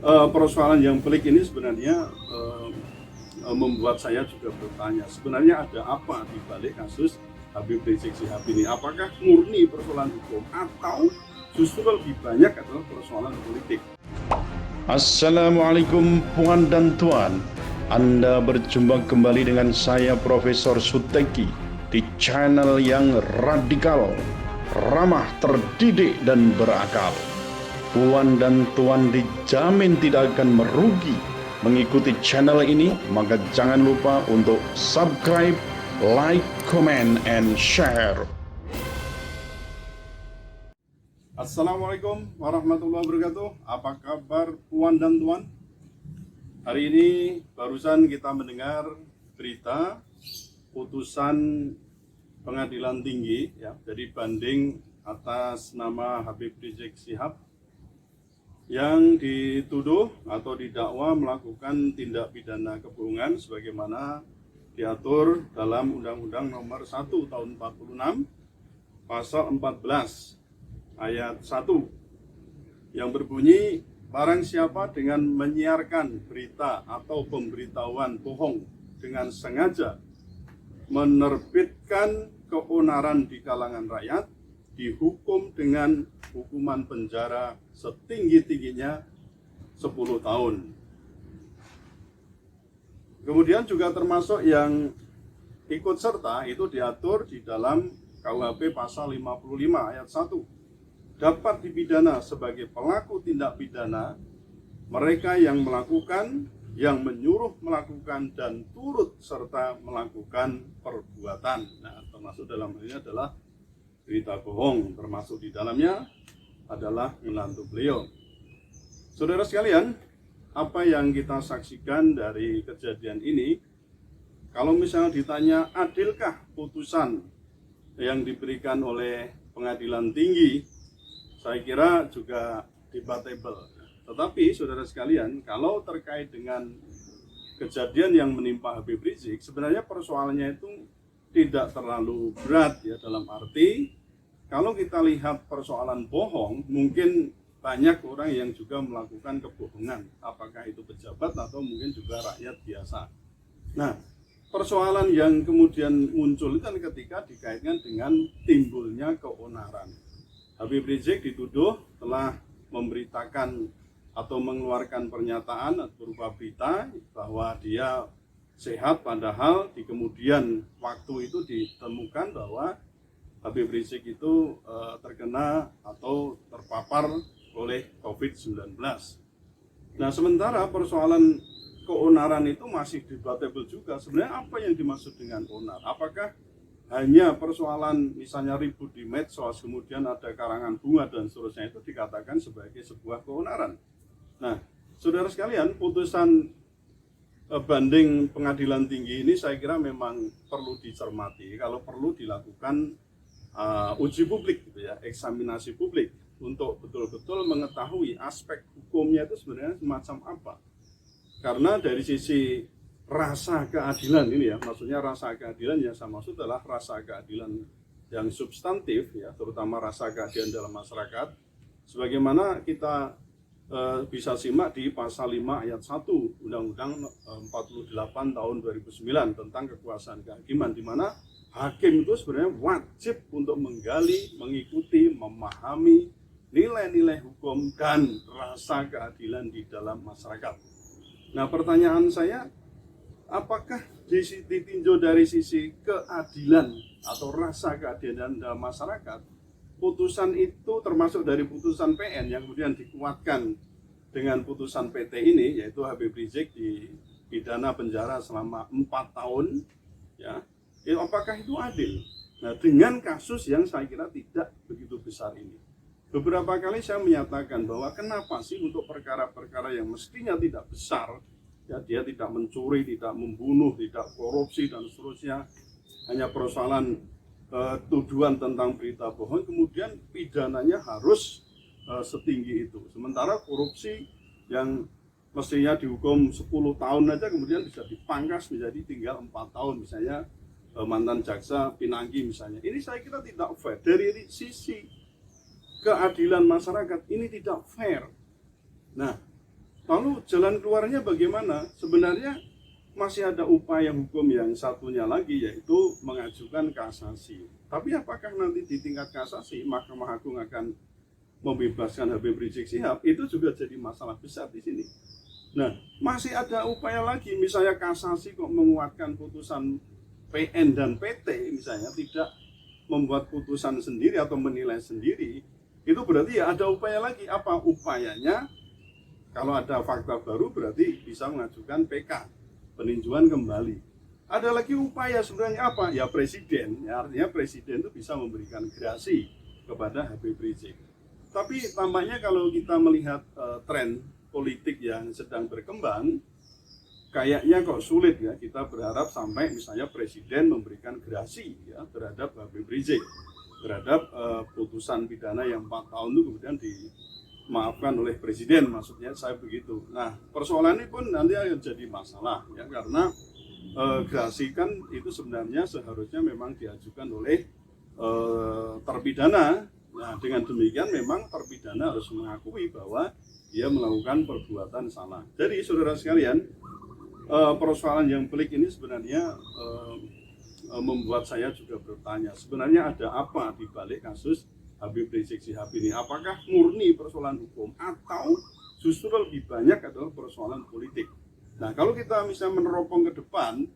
Persoalan yang pelik ini sebenarnya membuat saya juga bertanya, sebenarnya ada apa di balik kasus Habib Rizik Syihab ini? Apakah murni persoalan hukum atau justru lebih banyak adalah persoalan politik? Assalamualaikum Puan dan Tuan. Anda berjumpa kembali dengan saya Profesor Suteki di channel yang radikal, ramah, terdidik, dan berakal. Puan dan Tuan dijamin tidak akan merugi mengikuti channel ini, maka jangan lupa untuk subscribe, like, comment, and share. Assalamualaikum warahmatullahi wabarakatuh. Apa kabar Puan dan Tuan? Hari ini barusan kita mendengar berita putusan pengadilan tinggi ya, dari banding atas nama Habib Rizik Syihab yang dituduh atau didakwa melakukan tindak pidana kebohongan sebagaimana diatur dalam Undang-Undang Nomor 1 Tahun 46 Pasal 14 ayat 1 yang berbunyi, barang siapa dengan menyiarkan berita atau pemberitahuan bohong dengan sengaja menerbitkan keonaran di kalangan rakyat, dihukum dengan hukuman penjara setinggi-tingginya 10 tahun. Kemudian juga termasuk yang ikut serta itu diatur di dalam KUHP pasal 55 ayat 1. Dapat dipidana sebagai pelaku tindak pidana mereka yang melakukan, yang menyuruh melakukan, dan turut serta melakukan perbuatan. Nah, termasuk dalam hal ini adalah berita bohong, termasuk di dalamnya adalah menantu beliau. Saudara sekalian, apa yang kita saksikan dari kejadian ini, kalau misalnya ditanya adilkah putusan yang diberikan oleh pengadilan tinggi, saya kira juga debatable. Tetapi saudara sekalian, kalau terkait dengan kejadian yang menimpa Habib Rizik, sebenarnya persoalannya itu tidak terlalu berat ya, dalam arti kalau kita lihat persoalan bohong, mungkin banyak orang yang juga melakukan kebohongan, apakah itu pejabat atau mungkin juga rakyat biasa. Nah, persoalan yang kemudian muncul itu kan ketika dikaitkan dengan timbulnya keonaran. Habib Rizik dituduh telah memberitakan atau mengeluarkan pernyataan berupa berita bahwa dia sehat, padahal di kemudian waktu itu ditemukan bahwa Habib Rizik itu terkena atau terpapar oleh COVID-19. Nah, sementara persoalan keonaran itu masih debatable juga. Sebenarnya apa yang dimaksud dengan onar? Apakah hanya persoalan misalnya ribut di medsos, kemudian ada karangan bunga dan seterusnya, itu dikatakan sebagai sebuah keonaran? Nah, saudara sekalian, putusan banding pengadilan tinggi ini saya kira memang perlu dicermati. Kalau perlu dilakukan uji publik gitu ya, eksaminasi publik untuk betul-betul mengetahui aspek hukumnya itu sebenarnya semacam apa. Karena dari sisi rasa keadilan ini ya, maksudnya rasa keadilan yang saya maksud adalah rasa keadilan yang substantif ya, terutama rasa keadilan dalam masyarakat, sebagaimana kita bisa simak di pasal 5 ayat 1 Undang-Undang 48 tahun 2009 tentang kekuasaan kehakiman, di mana hakim itu sebenarnya wajib untuk menggali, mengikuti, memahami nilai-nilai hukum dan rasa keadilan di dalam masyarakat. Nah, pertanyaan saya, apakah ditinjau dari sisi keadilan atau rasa keadilan dalam masyarakat, putusan itu termasuk dari putusan PN yang kemudian dikuatkan dengan putusan PT ini, yaitu Habib Rizik dipidana penjara selama 4 tahun, ya, apakah itu adil? Nah, dengan kasus yang saya kira tidak begitu besar ini. Beberapa kali saya menyatakan bahwa kenapa sih untuk perkara-perkara yang mestinya tidak besar, ya, dia tidak mencuri, tidak membunuh, tidak korupsi dan seterusnya, hanya persoalan tuduhan tentang berita bohong, kemudian pidananya harus setinggi itu. Sementara korupsi yang mestinya dihukum 10 tahun aja kemudian bisa dipangkas menjadi tinggal 4 tahun, misalnya mantan jaksa Pinangki misalnya. Ini saya kira tidak fair. Dari sisi keadilan masyarakat ini tidak fair. Nah, Lalu jalan keluarnya bagaimana? Sebenarnya masih ada upaya hukum yang satunya lagi, yaitu mengajukan kasasi. Tapi apakah nanti di tingkat kasasi Mahkamah Agung akan membebaskan Habib Rizik Syihab? Itu juga jadi masalah besar di sini. Nah, masih ada upaya lagi, misalnya kasasi kok menguatkan putusan PN dan PT, misalnya tidak membuat putusan sendiri atau menilai sendiri, itu berarti ya ada upaya lagi. Apa upayanya? Kalau ada fakta baru berarti bisa mengajukan PK, peninjauan kembali. Ada lagi upaya sebenarnya apa? Ya presiden, ya artinya presiden itu bisa memberikan gerasi kepada Habib Rizik. Tapi tampaknya kalau kita melihat tren politik yang sedang berkembang, kayaknya kok sulit ya kita berharap sampai misalnya presiden memberikan gerasi ya terhadap Habib Rizik, terhadap putusan pidana yang 4 tahun itu kemudian dimaafkan oleh presiden, maksudnya saya begitu. Nah, persoalan ini pun nanti akan jadi masalah ya, karena gerasi kan itu sebenarnya seharusnya memang diajukan oleh terpidana. Nah, dengan demikian memang terpidana harus mengakui bahwa dia melakukan perbuatan salah. Jadi saudara sekalian, persoalan yang pelik ini sebenarnya membuat saya juga bertanya, sebenarnya ada apa di balik kasus Habib Rizik Syihab ini? Apakah murni persoalan hukum atau justru lebih banyak adalah persoalan politik? Nah, kalau kita misalnya meneropong ke depan,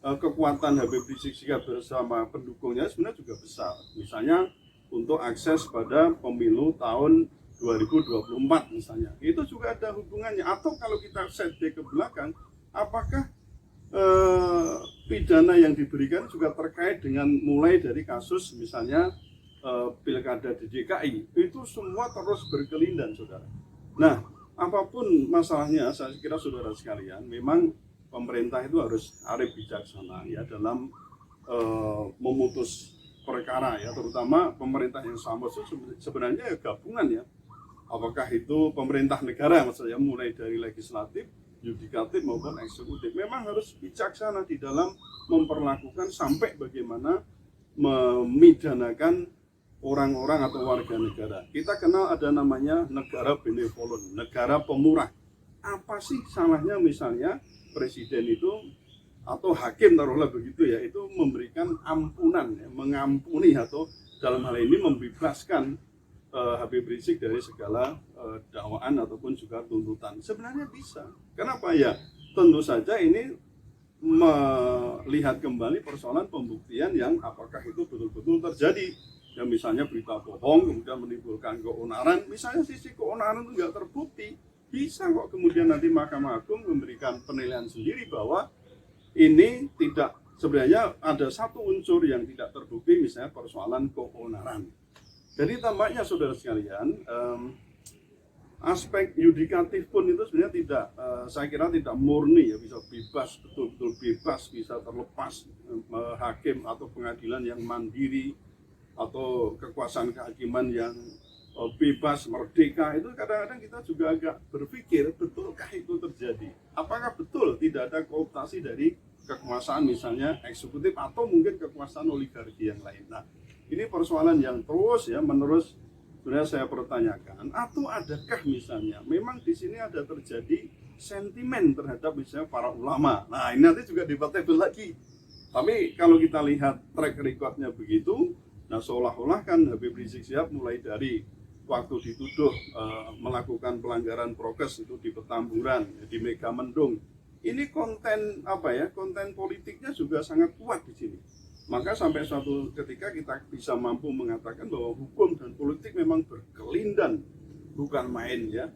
kekuatan Habib Rizik Syihab bersama pendukungnya sebenarnya juga besar. Misalnya untuk akses pada pemilu tahun 2024 misalnya, itu juga ada hubungannya. Atau kalau kita setback ke belakang, apakah pidana yang diberikan juga terkait dengan mulai dari kasus misalnya pilkada di DKI, itu semua terus berkelindan, saudara. Nah, apapun masalahnya, saya kira saudara sekalian, memang pemerintah itu harus arif bijaksana ya dalam memutus perkara ya, terutama pemerintah yang sama itu sebenarnya gabungan ya. Apakah itu pemerintah negara, maksudnya mulai dari legislatif, yudikatif maupun eksekutif, memang harus bijaksana di dalam memperlakukan sampai bagaimana memidanakan orang-orang atau warga negara. Kita kenal ada namanya negara benevolent, negara pemurah. Apa sih salahnya misalnya presiden itu atau hakim taruhlah begitu ya, itu memberikan ampunan, ya, mengampuni atau dalam hal ini membebaskan Habib Rizik dari segala dakwaan ataupun juga tuntutan. Sebenarnya bisa. Kenapa ya? Tentu saja ini melihat kembali persoalan pembuktian yang apakah itu betul-betul terjadi. Ya misalnya berita bohong kemudian menimbulkan keonaran, misalnya sisi keonaran itu nggak terbukti, bisa kok kemudian nanti Mahkamah Agung memberikan penilaian sendiri bahwa ini tidak, sebenarnya ada satu unsur yang tidak terbukti, misalnya persoalan keonaran. Jadi tampaknya saudara sekalian, aspek yudikatif pun itu sebenarnya tidak, saya kira tidak murni ya, bisa bebas, betul-betul bebas, bisa terlepas hakim atau pengadilan yang mandiri atau kekuasaan kehakiman yang bebas, merdeka. Itu kadang-kadang kita juga agak berpikir, betulkah itu terjadi? Apakah betul tidak ada kooptasi dari kekuasaan misalnya eksekutif atau mungkin kekuasaan oligarki yang lain? Nah, ini persoalan yang terus ya menerus sebenarnya saya pertanyakan. Atau adakah misalnya memang di sini ada terjadi sentimen terhadap misalnya para ulama? Nah, ini nanti juga debatable lagi. Tapi kalau kita lihat track recordnya begitu, nah seolah-olah kan Habib Rizik Syihab mulai dari waktu dituduh melakukan pelanggaran prokes itu di Petamburan, di Megamendung. Ini konten apa ya? Konten politiknya juga sangat kuat di sini. Maka sampai suatu ketika kita bisa mampu mengatakan bahwa hukum dan politik memang berkelindan, bukan main ya.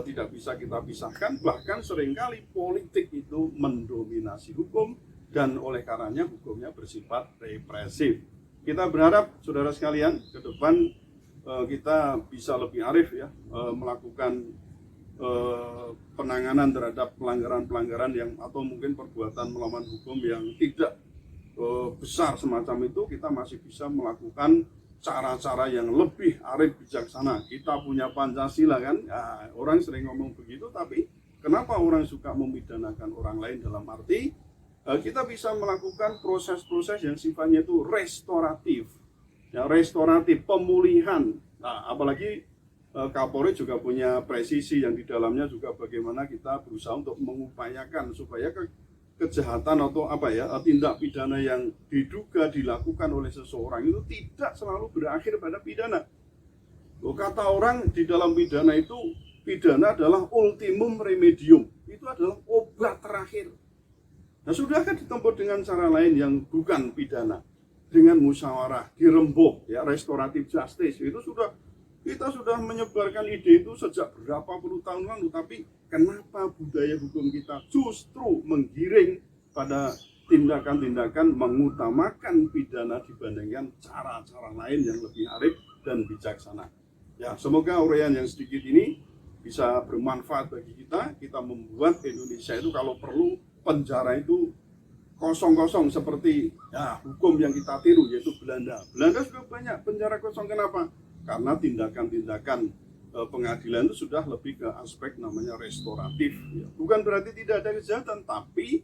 Tidak bisa kita pisahkan, bahkan seringkali politik itu mendominasi hukum dan oleh karenanya hukumnya bersifat represif. Kita berharap saudara sekalian ke depan kita bisa lebih arif ya melakukan penanganan terhadap pelanggaran-pelanggaran yang atau mungkin perbuatan melawan hukum yang tidak besar semacam itu. Kita masih bisa melakukan cara-cara yang lebih arif bijaksana. Kita punya Pancasila kan, ya, orang sering ngomong begitu, tapi kenapa orang suka memidanakan orang lain dalam arti kita bisa melakukan proses-proses yang sifatnya itu restoratif, ya, restoratif, pemulihan. Nah, apalagi Kapolri juga punya presisi yang di dalamnya juga bagaimana kita berusaha untuk mengupayakan supaya kejahatan atau tindak pidana yang diduga dilakukan oleh seseorang itu tidak selalu berakhir pada pidana. Kata orang di dalam pidana itu, pidana adalah ultimum remedium, itu adalah obat terakhir. Nah, sudahkah ditempuh dengan cara lain yang bukan pidana, dengan musyawarah, dirembuk, ya, restoratif justice, itu kita sudah menyebarkan ide itu sejak berapa puluh tahun lalu, tapi kenapa budaya hukum kita justru menggiring pada tindakan-tindakan mengutamakan pidana dibandingkan cara-cara lain yang lebih arif dan bijaksana. Ya, semoga uraian yang sedikit ini bisa bermanfaat bagi kita membuat Indonesia itu kalau perlu penjara itu kosong-kosong seperti ya hukum yang kita tiru yaitu Belanda. Belanda juga banyak penjara kosong, kenapa? Karena tindakan-tindakan pengadilan itu sudah lebih ke aspek namanya restoratif. Ya. Bukan berarti tidak ada kejahatan, tapi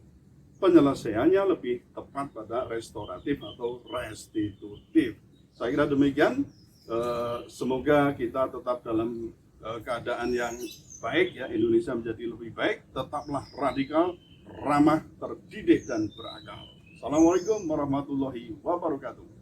penyelesaiannya lebih tepat pada restoratif atau restitutif. Saya kira demikian. Semoga kita tetap dalam keadaan yang baik, ya, Indonesia menjadi lebih baik. Tetaplah radikal, ramah, terdidik, dan berakal. Assalamualaikum warahmatullahi wabarakatuh.